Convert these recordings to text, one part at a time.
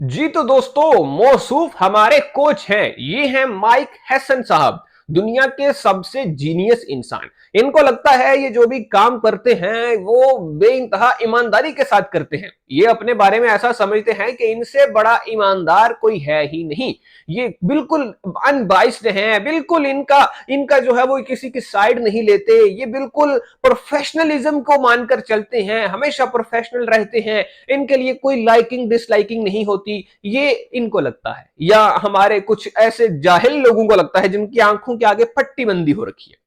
जी तो दोस्तों, मौसूफ हमारे कोच हैं। ये हैं माइक हैसन साहब, दुनिया के सबसे जीनियस इंसान। इनको लगता है ये जो भी काम करते हैं वो बेइंतहा ईमानदारी के साथ करते हैं। ये अपने बारे में ऐसा समझते हैं कि इनसे बड़ा ईमानदार कोई है ही नहीं। ये बिल्कुल अनबाइस्ड हैं, बिल्कुल इनका इनका जो है वो किसी की साइड नहीं लेते। ये बिल्कुल प्रोफेशनलिज्म को मानकर चलते हैं, हमेशा प्रोफेशनल रहते हैं। इनके लिए कोई लाइकिंग डिसलाइकिंग नहीं होती, ये इनको लगता है। या हमारे कुछ ऐसे जाहिल लोगों को लगता है जिनकी आंखों के आगे पट्टी बंदी हो रखी है।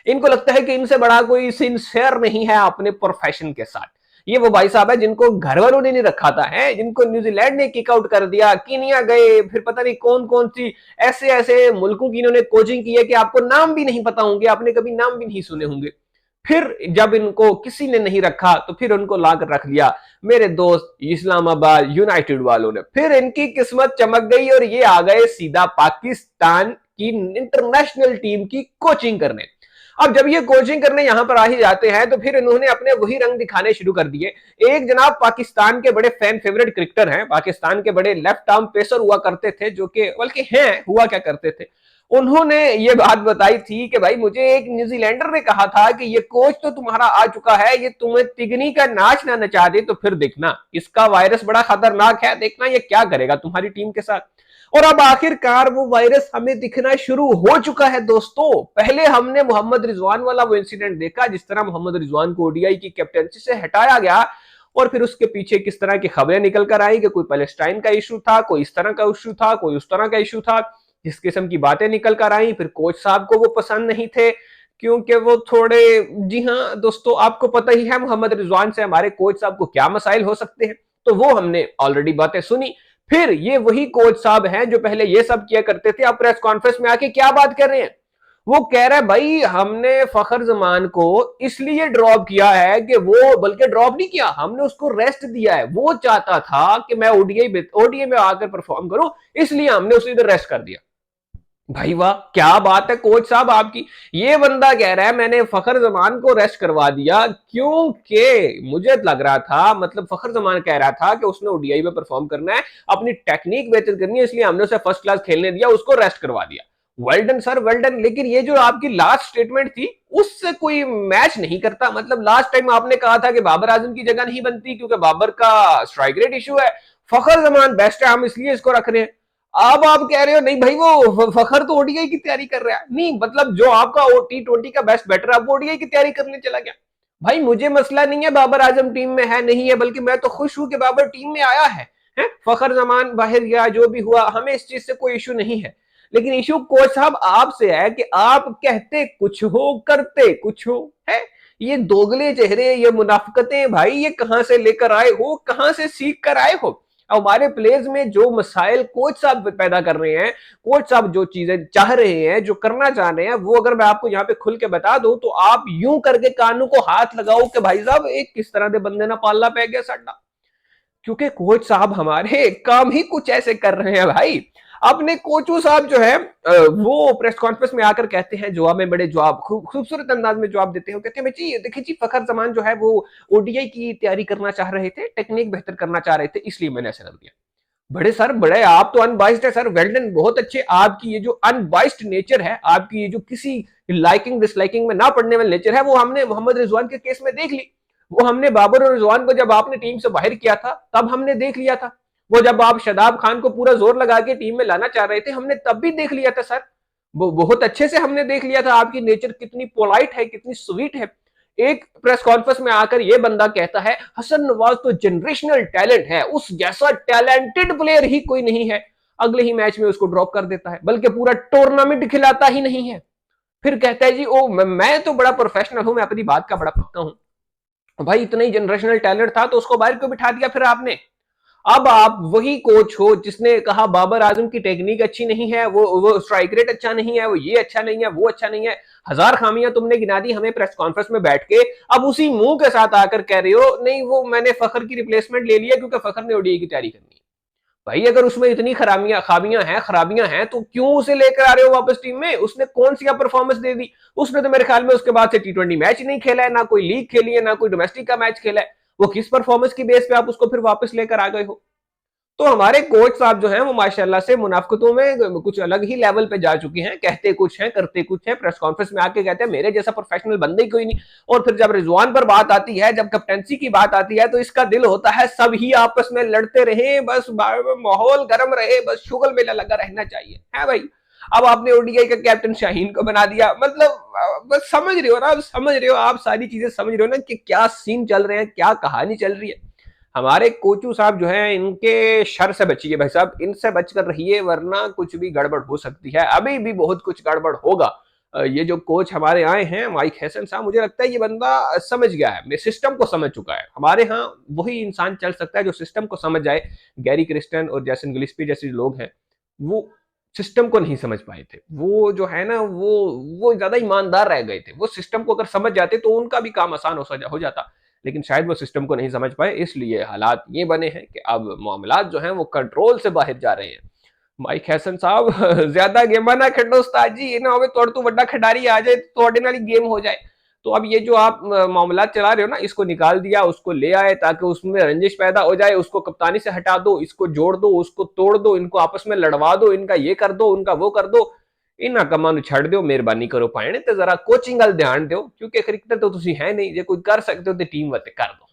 इनको लगता है कि इनसे बड़ा कोई सिंसियर नहीं है अपने प्रोफेशन के साथ। ये वो भाई साहब है जिनको घर वालों ने नहीं रखा था, है जिनको न्यूजीलैंड ने किक आउट कर दिया, कीनिया गए, फिर पता नहीं कौन कौन सी ऐसे ऐसे मुल्कों की इन्होंने कोचिंग की है कि आपको नाम भी नहीं पता होंगे, आपने कभी नाम भी नहीं सुने होंगे। फिर जब इनको किसी ने नहीं रखा तो फिर उनको लाकर रख दिया मेरे दोस्त इस्लामाबाद यूनाइटेड वालों ने। फिर इनकी किस्मत चमक गई और ये आ गए सीधा पाकिस्तान की इंटरनेशनल टीम की कोचिंग करने। अब जब ये कोचिंग करने यहां पर आ ही जाते हैं तो फिर इन्होंने अपने वही रंग दिखाने शुरू कर दिए। एक जनाब पाकिस्तान के बड़े फैन फेवरेट क्रिकेटर हैं, पाकिस्तान के बड़े लेफ्ट आर्म पेसर हुआ करते थे, जो कि बल्कि हैं हुआ क्या करते थे। उन्होंने ये बात बताई थी कि भाई मुझे एक न्यूजीलैंडर ने कहा था कि ये कोच तो तुम्हारा आ चुका है, ये तुम्हें तिगनी का नाच ना नचा दे तो फिर देखना, इसका वायरस बड़ा खतरनाक है, देखना ये क्या करेगा तुम्हारी टीम के साथ। और अब आखिरकार वो वायरस हमें दिखना शुरू हो चुका है दोस्तों। पहले हमने मोहम्मद रिजवान वाला वो इंसिडेंट देखा, जिस तरह मोहम्मद रिजवान को ओडीआई की कैप्टनसी से हटाया गया और फिर उसके पीछे किस तरह की खबरें निकल कर आई कि कोई पैलेस्टाइन का इशू था, कोई इस तरह का इशू था, कोई उस तरह का इशू था। जिस किस्म की बातें निकल कर आई, फिर कोच साहब को वो पसंद नहीं थे क्योंकि वो थोड़े, जी हाँ दोस्तों, आपको पता ही है मोहम्मद रिजवान से हमारे कोच साहब को क्या मसाइल हो सकते हैं। तो वो हमने ऑलरेडी बातें सुनी। फिर ये वही कोच साहब हैं जो पहले ये सब किया करते थे, अब प्रेस कॉन्फ्रेंस में आके क्या बात कर रहे हैं। वो कह रहा है भाई हमने फखर जमान को इसलिए ड्रॉप किया है कि वो, बल्कि ड्रॉप नहीं किया, हमने उसको रेस्ट दिया है। वो चाहता था कि मैं ओडीआई में आकर परफॉर्म करूं, इसलिए हमने उसे इधर रेस्ट कर दिया। भाई वाह, क्या बात है कोच साहब आपकी। ये बंदा कह रहा है मैंने फखर जमान को रेस्ट करवा दिया क्योंकि मुझे लग रहा था, मतलब फखर जमान कह रहा था कि उसने ओडीआई में परफॉर्म करना है, अपनी टेक्निक बेहतर करनी है, इसलिए हमने उसे फर्स्ट क्लास खेलने दिया, उसको रेस्ट करवा दिया। Well done sir, well done. लेकिन ये जो आपकी लास्ट स्टेटमेंट थी उससे कोई मैच नहीं करता। मतलब लास्ट टाइम आपने कहा था कि बाबर आजम की जगह नहीं बनती क्योंकि बाबर का स्ट्राइक रेट इशू है, फखर जमान बेस्ट है, हम इसलिए इसको रख रहे हैं। अब आप कह रहे हो नहीं भाई वो फखर तो ओडीआई की तैयारी कर रहा है। नहीं, मतलब जो आपका T20 का बेस्ट बैटर है वो ओडीआई की तैयारी करने चला गया। भाई मुझे मसला नहीं है बाबर आजम टीम में है नहीं है, बल्कि मैं तो खुश हूं कि बाबर टीम में आया है? फखर जमान बाहर गया, जो भी हुआ, हमें इस चीज से कोई इशू नहीं है। लेकिन इशू कोच साहब आपसे है कि आप कहते कुछ हो करते कुछ हो। है ये दोगले चेहरे, ये मुनाफिकतें, भाई ये कहां से लेकर आए हो, कहां से सीख कर आए हो। हमारे प्लेयर्स में जो मसाइल कोच साहब पैदा कर रहे हैं, कोच साहब जो चीजें चाह रहे हैं, जो करना चाह रहे हैं, वो अगर मैं आपको यहाँ पे खुल के बता दूं तो आप यूं करके कानों को हाथ लगाओ कि भाई साहब एक किस तरह के बंदे ना पाला पै गया साडा। क्योंकि कोच साहब हमारे काम ही कुछ ऐसे कर रहे हैं भाई। अपने कोचू साहब जो है वो प्रेस कॉन्फ्रेंस में आकर कहते हैं, जवाब में बड़े जवाब खूबसूरत अंदाज में जवाब देते हैं। कहते हैं जी देखिए जी, फखर जमान जो है वो ओडीआई की तैयारी करना चाह रहे थे, टेक्निक बेहतर करना चाह रहे थे, इसलिए मैंने ऐसा कर दिया। बड़े सर, बड़े आप तो अनबाइस्ड है सर, वेल्डन, बहुत अच्छे। आपकी ये जो अनबाइस्ड नेचर है, आपकी ये जो किसी लाइकिंग डिसलाइकिंग में ना पड़ने वाली नेचर है, वो हमने मोहम्मद रिजवान के केस में देख ली। वो हमने बाबर और रिजवान को जब आपने टीम से बाहर किया था तब हमने देख लिया था। वो जब आप शदाब खान को पूरा जोर लगा के टीम में लाना चाह रहे थे, हमने तब भी देख लिया था सर। वो बहुत अच्छे से हमने देख लिया था आपकी नेचर कितनी पोलाइट है, कितनी स्वीट है। एक प्रेस कॉन्फ्रेंस में आकर ये बंदा कहता है हसन नवाज तो जनरेशनल टैलेंट है, उस जैसा टैलेंटेड प्लेयर ही कोई नहीं है। अगले ही मैच में उसको ड्रॉप कर देता है, बल्कि पूरा टूर्नामेंट खिलाता ही नहीं है। फिर कहता है जी ओ मैं तो बड़ा प्रोफेशनल हूं, मैं अपनी बात का बड़ा पक्का हूं। भाई इतना ही जनरेशनल टैलेंट था तो उसको बाहर क्यों बिठा दिया फिर आपने। अब आप वही कोच हो जिसने कहा बाबर आजम की टेक्निक अच्छी नहीं है, वो स्ट्राइक रेट अच्छा नहीं है, वो ये अच्छा नहीं है, वो अच्छा नहीं है, हजार खामियां तुमने गिना दी हमें प्रेस कॉन्फ्रेंस में बैठ के। अब उसी मुंह के साथ आकर कह रहे हो नहीं वो मैंने फखर की रिप्लेसमेंट ले लिया क्योंकि फखर ने ओडीआई की तैयारी करनी है। भाई अगर उसमें इतनी खराबियां हैं तो क्यों उसे लेकर आ रहे हो वापस टीम में। उसने कौन सी परफॉर्मेंस दे दी। उसने तो मेरे ख्याल में उसके बाद से T20 मैच नहीं खेला है, ना कोई लीग खेली है, ना कोई डोमेस्टिक का मैच खेला है। वो किस परफॉर्मेंस की बेस पे आप उसको फिर वापस लेकर आ गए हो। तो हमारे कोच साहब जो हैं वो माशाल्लाह से मुनाफिकतों में कुछ अलग ही लेवल पे जा चुके हैं, कहते कुछ हैं करते कुछ हैं, प्रेस कॉन्फ्रेंस में आके कहते हैं मेरे जैसा प्रोफेशनल बंदे ही कोई नहीं। और फिर जब रिजवान पर बात आती है, जब कैप्टनसी की बात आती है, तो इसका दिल होता है सब ही आपस में लड़ते रहे, बस माहौल गर्म रहे, बस शुगल मेला लगा रहना चाहिए है भाई। अब आपने ओडीआई का कैप्टन शाहीन को बना दिया, मतलब बस समझ रहे हो ना, समझ रहे हो आप सारी चीजें समझ रहे हो ना कि क्या सीन चल रहे हैं, क्या कहानी चल रही है। हमारे कोचू साहब जो हैं इनके शर से बचिए भाई साहब, इनसे बचकर रहिए वरना कुछ भी गड़बड़ हो सकती है, अभी भी बहुत कुछ गड़बड़ होगा। ये जो कोच हमारे आए हैं माइक हैसन साहब, मुझे लगता है ये बंदा समझ गया है, सिस्टम को समझ चुका है। हमारे यहाँ वही इंसान चल सकता है जो सिस्टम को समझ जाए। गैरी क्रिस्टन और जैसन गिलिस्पी जैसे लोग हैं, वो सिस्टम को नहीं समझ पाए थे, वो जो है ना वो ज्यादा ईमानदार रह गए थे। वो सिस्टम को अगर समझ जाते तो उनका भी काम आसान हो जाता, लेकिन शायद वो सिस्टम को नहीं समझ पाए, इसलिए हालात ये बने हैं कि अब मामलात जो हैं वो कंट्रोल से बाहर जा रहे हैं। माइक हैसन साहब ज्यादा गेमा ना खेडो उस्ताद जी, ना होवे तोड़ तू बड़ा खिडारी आ जाए तो नाली गेम हो जाए। तो अब ये जो आप मामला चला रहे हो ना, इसको निकाल दिया, उसको ले आए ताकि उसमें रंजिश पैदा हो जाए, उसको कप्तानी से हटा दो, इसको जोड़ दो, उसको तोड़ दो, इनको आपस में लड़वा दो, इनका ये कर दो, उनका वो कर दो। इन्हां कमां नूं छड़ दो, मेहरबानी करो पाएने, ते जरा कोचिंग वाल ध्यान दो, क्योंकि क्रिकेटर तो तुसी है नहीं, जे कोई कर सकते हो तो टीम वाते कर दो।